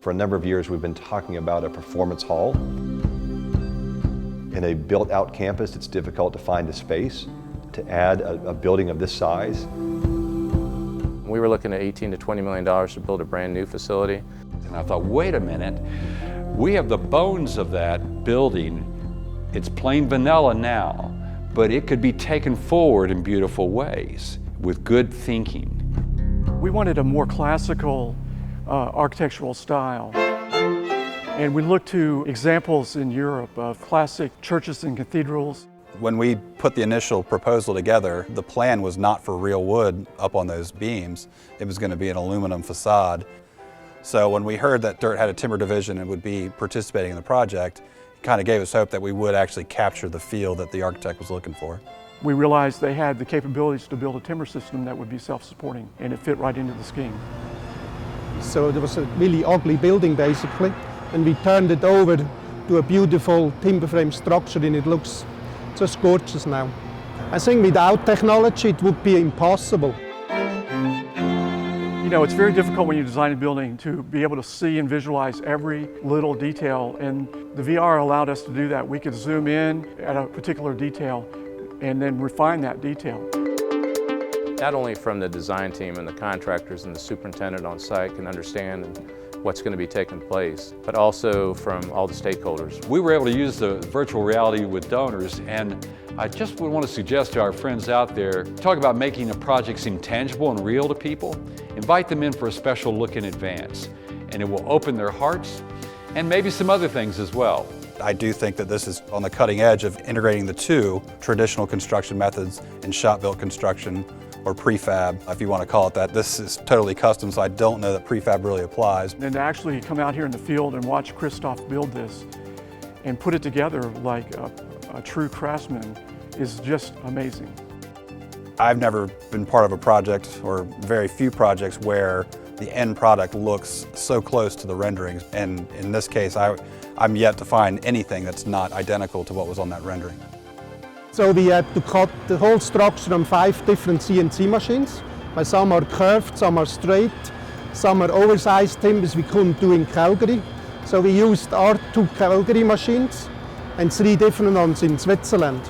For a number of years, we've been talking about a performance hall. In a built-out campus, it's difficult to find a space to add a building of this size. We were looking at $18 to $20 million to build a brand new facility. And I thought, wait a minute, we have the bones of that building. It's plain vanilla now, but it could be taken forward in beautiful ways with good thinking. We wanted a more classical architectural style. And we looked to examples in Europe of classic churches and cathedrals. When we put the initial proposal together, the plan was not for real wood up on those beams. It was going to be an aluminum facade. So when we heard that DIRTT had a timber division and would be participating in the project, it kind of gave us hope that we would actually capture the feel that the architect was looking for. We realized they had the capabilities to build a timber system that would be self-supporting, and it fit right into the scheme. So there was a really ugly building basically, and we turned it over to a beautiful timber frame structure, and it looks just gorgeous now. I think without technology it would be impossible. You know, it's very difficult when you design a building to be able to see and visualize every little detail, and the VR allowed us to do that. We could zoom in at a particular detail and then refine that detail. Not only from the design team and the contractors and the superintendent on site can understand what's going to be taking place, but also from all the stakeholders. We were able to use the virtual reality with donors, and I just would want to suggest to our friends out there, talk about making a project seem tangible and real to people. Invite them in for a special look in advance, and it will open their hearts and maybe some other things as well. I do think that this is on the cutting edge of integrating the two traditional construction methods in shop-built construction, or prefab, if you want to call it that. This is totally custom, so I don't know that prefab really applies. And to actually come out here in the field and watch Christoph build this and put it together like a true craftsman is just amazing. I've never been part of a project, or very few projects, where the end product looks so close to the renderings. And in this case, I'm yet to find anything that's not identical to what was on that rendering. So we had to cut the whole structure on 5 different CNC machines. Some are curved, some are straight, some are oversized timbers we couldn't do in Calgary. So we used R2 Calgary machines and 3 different ones in Switzerland.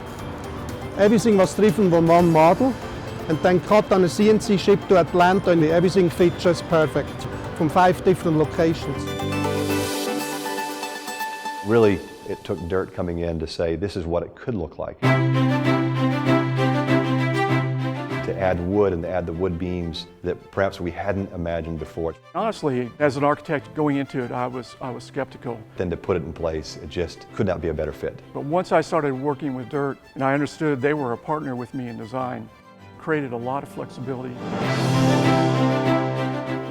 Everything was driven from one model and then cut on a CNC ship to Atlanta, and everything fit just perfect from 5 different locations. Really, it took DIRTT coming in to say this is what it could look like. To add wood and to add the wood beams that perhaps we hadn't imagined before. Honestly, as an architect going into it, I was skeptical. Then to put it in place, it just could not be a better fit. But once I started working with DIRTT and I understood they were a partner with me in design, created a lot of flexibility,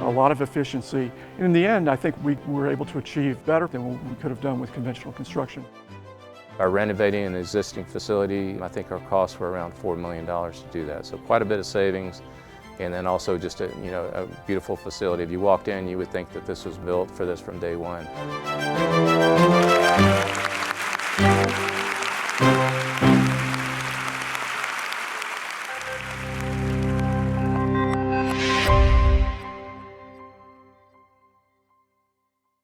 a lot of efficiency. And in the end, I think we were able to achieve better than what we could have done with conventional construction. By renovating an existing facility, I think our costs were around $4 million to do that. So quite a bit of savings, and then also just a beautiful facility. If you walked in, you would think that this was built for this from day one.